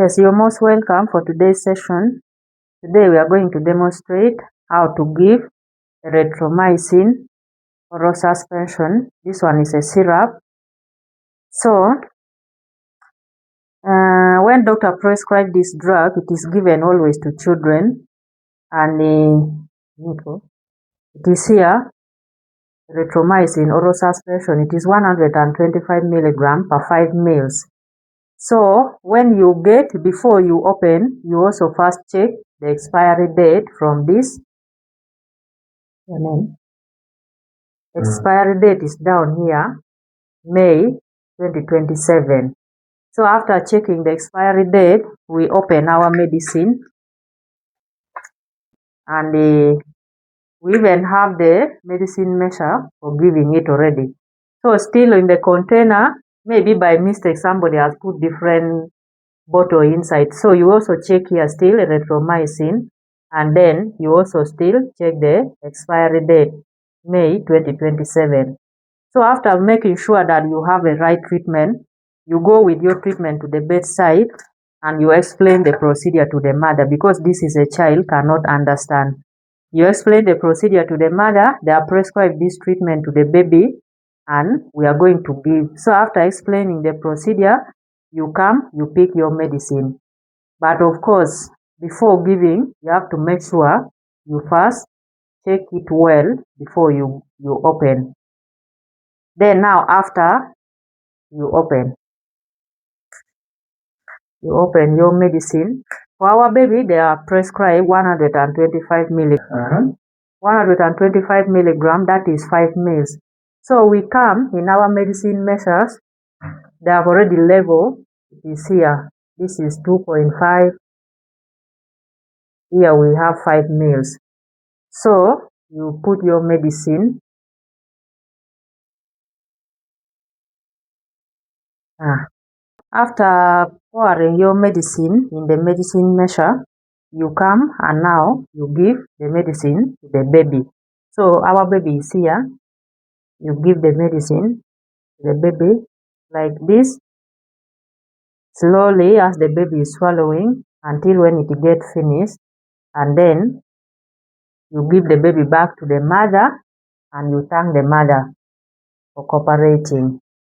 Yes, you're most welcome for today's session. Today we are going to demonstrate how to give erythromycin oral suspension. This one is a syrup. So, when doctor prescribes this drug, it is given always to children, and it is here, erythromycin oral suspension. It is 125 milligram per 5 mils. So when you get, before you open, you also first check the expiry date from this. Expiry date is down here, May 2027. So after checking the expiry date, we open our medicine, and we even have the medicine measure for giving it already. So still in the container, maybe by mistake somebody has put different bottle inside. So you also check here still erythromycin, and then you also still check the expiry date, May 2027. So after making sure that you have a right treatment, you go with your treatment to the bedside and you explain the procedure to the mother, because this is a child cannot understand. You explain the procedure to the mother, they are prescribed this treatment to the baby, and we are going to give. So after explaining the procedure, you come, you pick your medicine. But of course, before giving, you have to make sure you first check it well before you open. Then now after you open your medicine. For our baby, they are prescribed 125 milligram. 125 milligram, that is 5 mils. So we come in our medicine measures, they have already labeled. It is here. This is 2.5. Here we have 5 mils. So you put your medicine. After pouring your medicine in the medicine measure, you come and now you give the medicine to the baby. So our baby is here. You give the medicine to the baby like this, slowly as the baby is swallowing until when it gets finished, and then you give the baby back to the mother and you thank the mother for cooperating.